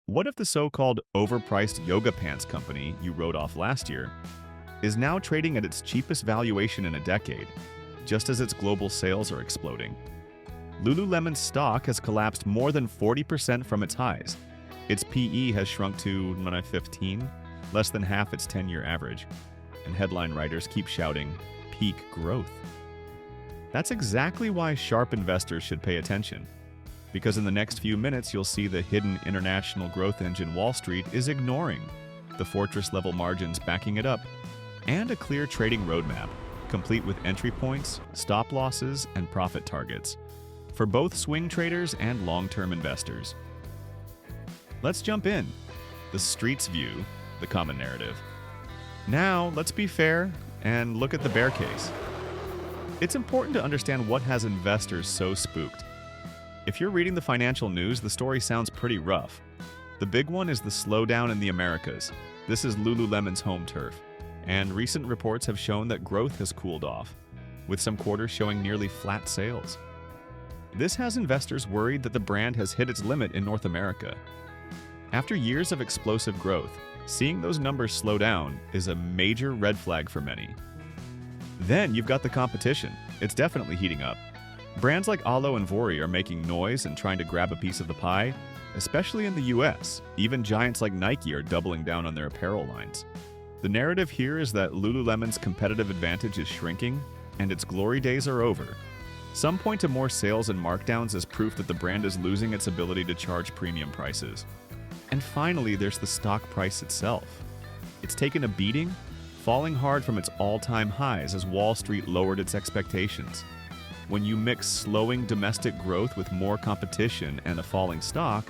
What if the so-called overpriced yoga pants company you wrote off last year is now trading at its cheapest valuation in a decade, just as its global sales are exploding? Lululemon's stock has collapsed more than 40% from its highs. Its PE has shrunk to 15, less than half its 10-year average, and headline writers keep shouting, "peak growth." That's exactly why sharp investors should pay attention, because in the next few minutes you'll see the hidden international growth engine Wall Street is ignoring, the fortress-level margins backing it up, and a clear trading roadmap, complete with entry points, stop losses, and profit targets, for both swing traders and long-term investors. Let's jump in. The street's view, the common narrative. Now, let's be fair and look at the bear case. It's important to understand what has investors so spooked. If you're reading the financial news, the story sounds pretty rough. The big one is the slowdown in the Americas. This is Lululemon's home turf, and recent reports have shown that growth has cooled off, with some quarters showing nearly flat sales. This has investors worried that the brand has hit its limit in North America. After years of explosive growth, seeing those numbers slow down is a major red flag for many. Then you've got the competition. It's definitely heating up. Brands like Alo and Vuori are making noise and trying to grab a piece of the pie, especially in the US. Even giants like Nike are doubling down on their apparel lines. The narrative here is that Lululemon's competitive advantage is shrinking, and its glory days are over. Some point to more sales and markdowns as proof that the brand is losing its ability to charge premium prices. And finally, there's the stock price itself. It's taken a beating, falling hard from its all-time highs as Wall Street lowered its expectations. When you mix slowing domestic growth with more competition and a falling stock,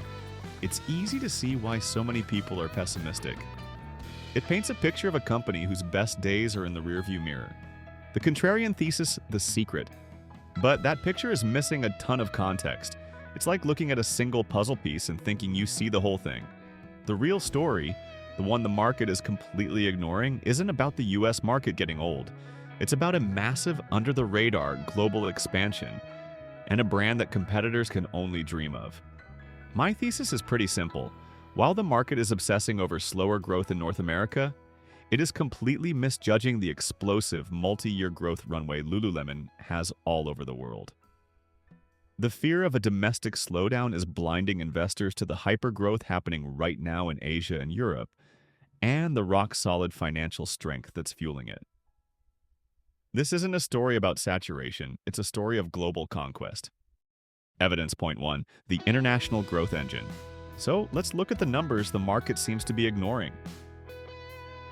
it's easy to see why so many people are pessimistic. It paints a picture of a company whose best days are in the rearview mirror. The contrarian thesis, the secret. But that picture is missing a ton of context. It's like looking at a single puzzle piece and thinking you see the whole thing. The real story, the one the market is completely ignoring, isn't about the US market getting old. It's about a massive, under-the-radar global expansion, and a brand that competitors can only dream of. My thesis is pretty simple. While the market is obsessing over slower growth in North America, it is completely misjudging the explosive, multi-year growth runway Lululemon has all over the world. The fear of a domestic slowdown is blinding investors to the hyper-growth happening right now in Asia and Europe, and the rock-solid financial strength that's fueling it. This isn't a story about saturation, it's a story of global conquest. Evidence point 1, the international growth engine. So let's look at the numbers the market seems to be ignoring.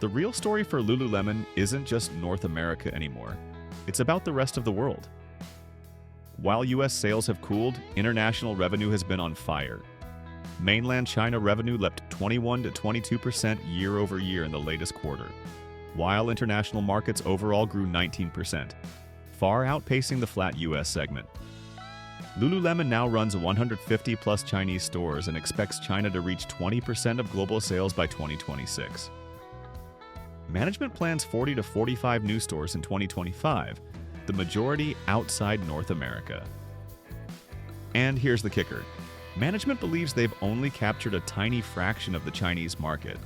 The real story for Lululemon isn't just North America anymore. It's about the rest of the world. While US sales have cooled, international revenue has been on fire. Mainland China revenue leapt 21 to 22% year over year in the latest quarter, while international markets overall grew 19%, far outpacing the flat US segment. Lululemon now runs 150-plus Chinese stores and expects China to reach 20% of global sales by 2026. Management plans 40 to 45 new stores in 2025, the majority outside North America. And here's the kicker. Management believes they've only captured a tiny fraction of the Chinese market.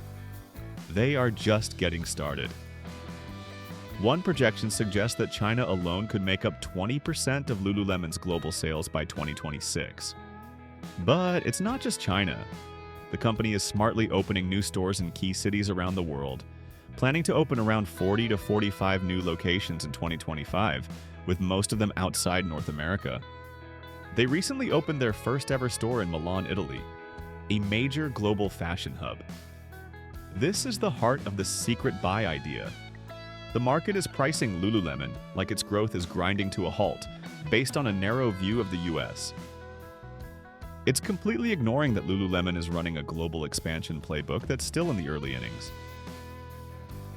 They are just getting started. One projection suggests that China alone could make up 20% of Lululemon's global sales by 2026. But it's not just China. The company is smartly opening new stores in key cities around the world, planning to open around 40 to 45 new locations in 2025, with most of them outside North America. They recently opened their first-ever store in Milan, Italy, a major global fashion hub. This is the heart of the secret buy idea. The market is pricing Lululemon like its growth is grinding to a halt, based on a narrow view of the US. It's completely ignoring that Lululemon is running a global expansion playbook that's still in the early innings.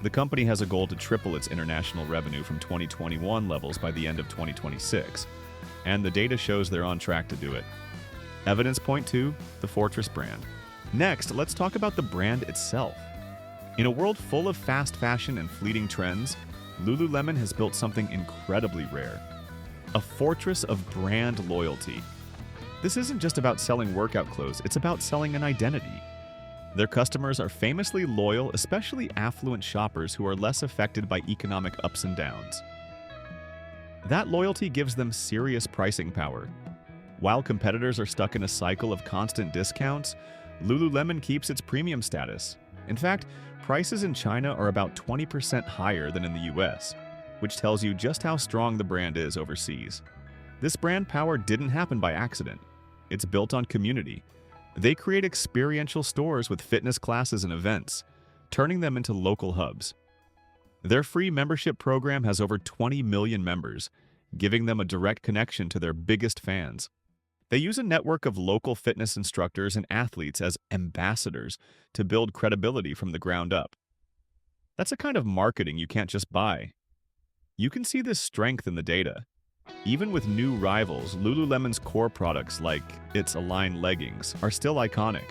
The company has a goal to triple its international revenue from 2021 levels by the end of 2026, and the data shows they're on track to do it. Evidence point 2, the Fortress brand. Next, let's talk about the brand itself. In a world full of fast fashion and fleeting trends, Lululemon has built something incredibly rare. A fortress of brand loyalty. This isn't just about selling workout clothes, it's about selling an identity. Their customers are famously loyal, especially affluent shoppers who are less affected by economic ups and downs. That loyalty gives them serious pricing power. While competitors are stuck in a cycle of constant discounts, Lululemon keeps its premium status. In fact, prices in China are about 20% higher than in the US, which tells you just how strong the brand is overseas. This brand power didn't happen by accident. It's built on community. They create experiential stores with fitness classes and events, turning them into local hubs. Their free membership program has over 20 million members, giving them a direct connection to their biggest fans. They use a network of local fitness instructors and athletes as ambassadors to build credibility from the ground up. That's a kind of marketing you can't just buy. You can see this strength in the data. Even with new rivals, Lululemon's core products like its Align leggings are still iconic.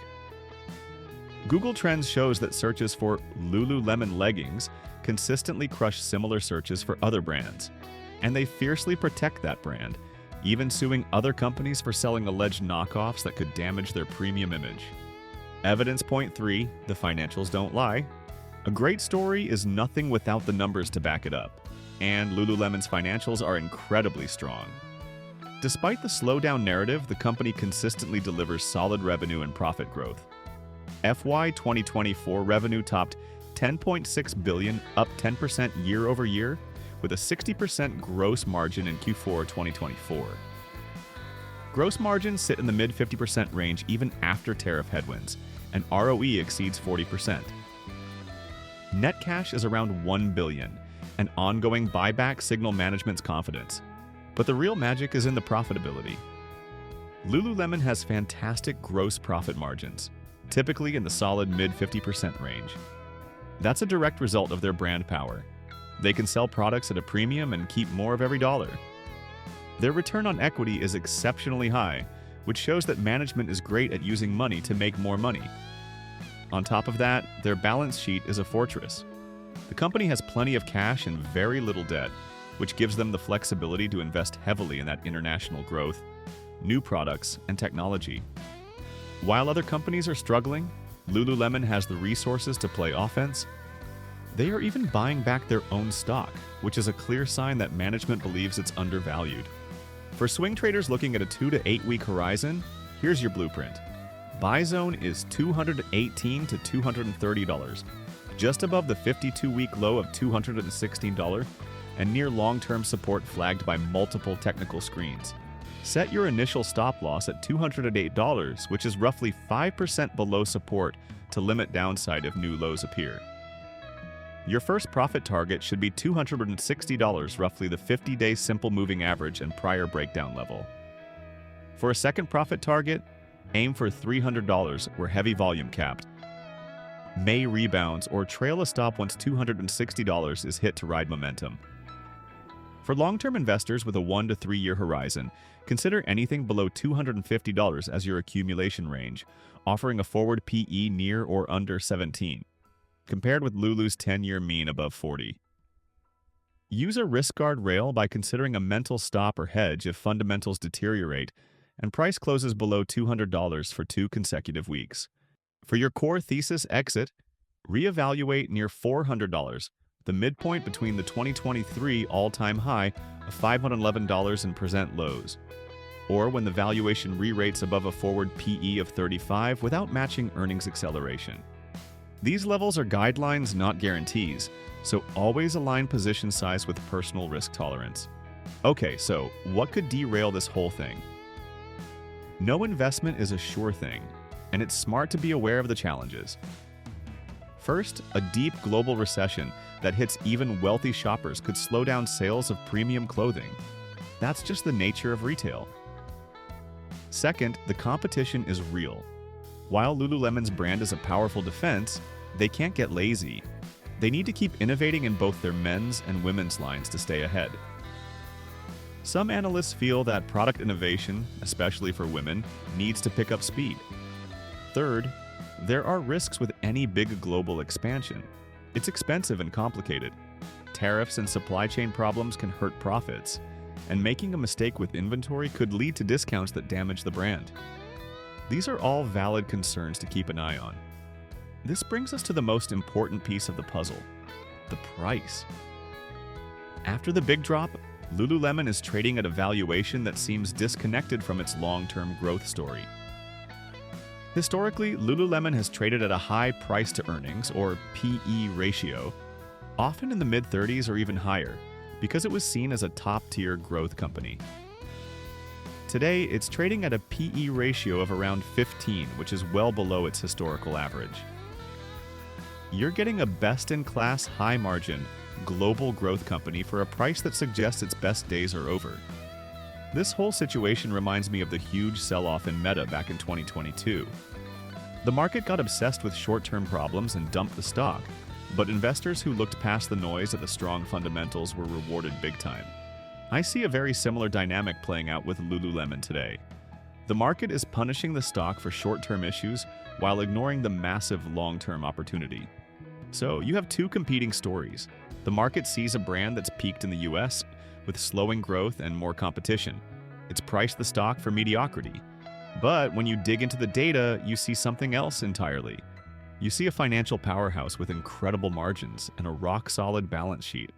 Google Trends shows that searches for Lululemon leggings consistently crush similar searches for other brands, and they fiercely protect that brand, even suing other companies for selling alleged knockoffs that could damage their premium image. Evidence point 3, the financials don't lie. A great story is nothing without the numbers to back it up, and Lululemon's financials are incredibly strong. Despite the slowdown narrative, the company consistently delivers solid revenue and profit growth. FY 2024 revenue topped $10.6 billion, up 10% year over year, with a 60% gross margin in Q4 2024. Gross margins sit in the mid-50% range even after tariff headwinds, and ROE exceeds 40%. Net cash is around $1 billion, and ongoing buybacks signal management's confidence. But the real magic is in the profitability. Lululemon has fantastic gross profit margins, typically in the solid mid-50% range. That's a direct result of their brand power. They can sell products at a premium and keep more of every dollar. Their return on equity is exceptionally high, which shows that management is great at using money to make more money. On top of that, their balance sheet is a fortress. The company has plenty of cash and very little debt, which gives them the flexibility to invest heavily in that international growth, new products, and technology. While other companies are struggling, Lululemon has the resources to play offense. They are even buying back their own stock, which is a clear sign that management believes it's undervalued. For swing traders looking at a 2 to 8 week horizon, here's your blueprint. Buy zone is $218 to $230, just above the 52-week low of $216, and near long-term support flagged by multiple technical screens. Set your initial stop loss at $208, which is roughly 5% below support to limit downside if new lows appear. Your first profit target should be $260, roughly the 50-day simple moving average and prior breakdown level. For a second profit target, aim for $300 where heavy volume capped. May rebounds or trail a stop once $260 is hit to ride momentum. For long-term investors with a 1 to 3 year horizon, consider anything below $250 as your accumulation range, offering a forward PE near or under 17, compared with Lulu's 10-year mean above 40. Use a risk guard rail by considering a mental stop or hedge if fundamentals deteriorate and price closes below $200 for 2 consecutive weeks. For your core thesis exit, reevaluate near $400, the midpoint between the 2023 all-time high of $511 and present lows, or when the valuation re-rates above a forward PE of 35 without matching earnings acceleration. These levels are guidelines, not guarantees, so always align position size with personal risk tolerance. Okay, so what could derail this whole thing? No investment is a sure thing, and it's smart to be aware of the challenges. First, a deep global recession that hits even wealthy shoppers could slow down sales of premium clothing. That's just the nature of retail. Second, the competition is real. While Lululemon's brand is a powerful defense, they can't get lazy. They need to keep innovating in both their men's and women's lines to stay ahead. Some analysts feel that product innovation, especially for women, needs to pick up speed. Third, there are risks with any big global expansion. It's expensive and complicated. Tariffs and supply chain problems can hurt profits, and making a mistake with inventory could lead to discounts that damage the brand. These are all valid concerns to keep an eye on. This brings us to the most important piece of the puzzle, the price. After the big drop, Lululemon is trading at a valuation that seems disconnected from its long-term growth story. Historically, Lululemon has traded at a high price-to-earnings, or PE ratio, often in the mid-30s or even higher, because it was seen as a top-tier growth company. Today, it's trading at a PE ratio of around 15, which is well below its historical average. You're getting a best-in-class, high-margin, global growth company for a price that suggests its best days are over. This whole situation reminds me of the huge sell-off in Meta back in 2022. The market got obsessed with short-term problems and dumped the stock, but investors who looked past the noise at the strong fundamentals were rewarded big time. I see a very similar dynamic playing out with Lululemon today. The market is punishing the stock for short-term issues while ignoring the massive long-term opportunity. So you have two competing stories. The market sees a brand that's peaked in the US with slowing growth and more competition. It's priced the stock for mediocrity. But when you dig into the data, you see something else entirely. You see a financial powerhouse with incredible margins and a rock-solid balance sheet.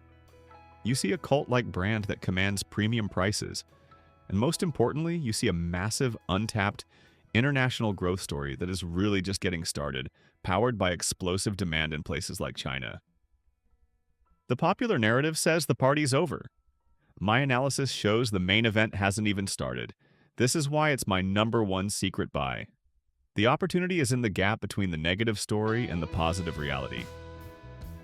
You see a cult-like brand that commands premium prices. And most importantly, you see a massive, untapped, international growth story that is really just getting started, powered by explosive demand in places like China. The popular narrative says the party's over. My analysis shows the main event hasn't even started. This is why it's my #1 secret buy. The opportunity is in the gap between the negative story and the positive reality.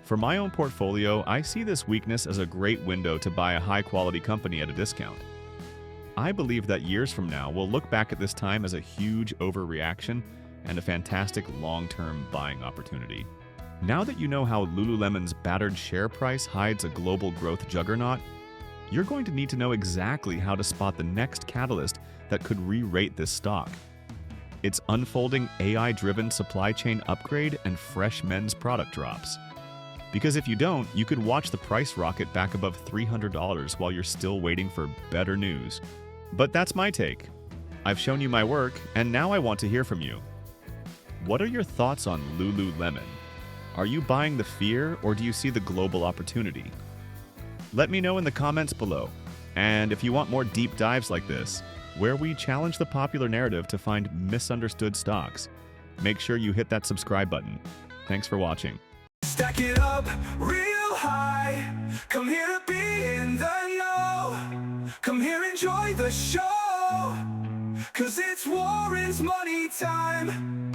For my own portfolio, I see this weakness as a great window to buy a high-quality company at a discount. I believe that years from now, we'll look back at this time as a huge overreaction and a fantastic long-term buying opportunity. Now that you know how Lululemon's battered share price hides a global growth juggernaut, you're going to need to know exactly how to spot the next catalyst that could re-rate this stock. It's unfolding AI-driven supply chain upgrade and fresh men's product drops. Because if you don't, you could watch the price rocket back above $300 while you're still waiting for better news. But that's my take. I've shown you my work, and now I want to hear from you. What are your thoughts on Lululemon? Are you buying the fear, or do you see the global opportunity? Let me know in the comments below. And if you want more deep dives like this, where we challenge the popular narrative to find misunderstood stocks, make sure you hit that subscribe button. Thanks for watching. Stack it up real high. Come here to be in the know. Come here, enjoy the show. 'Cause it's Warren's money time.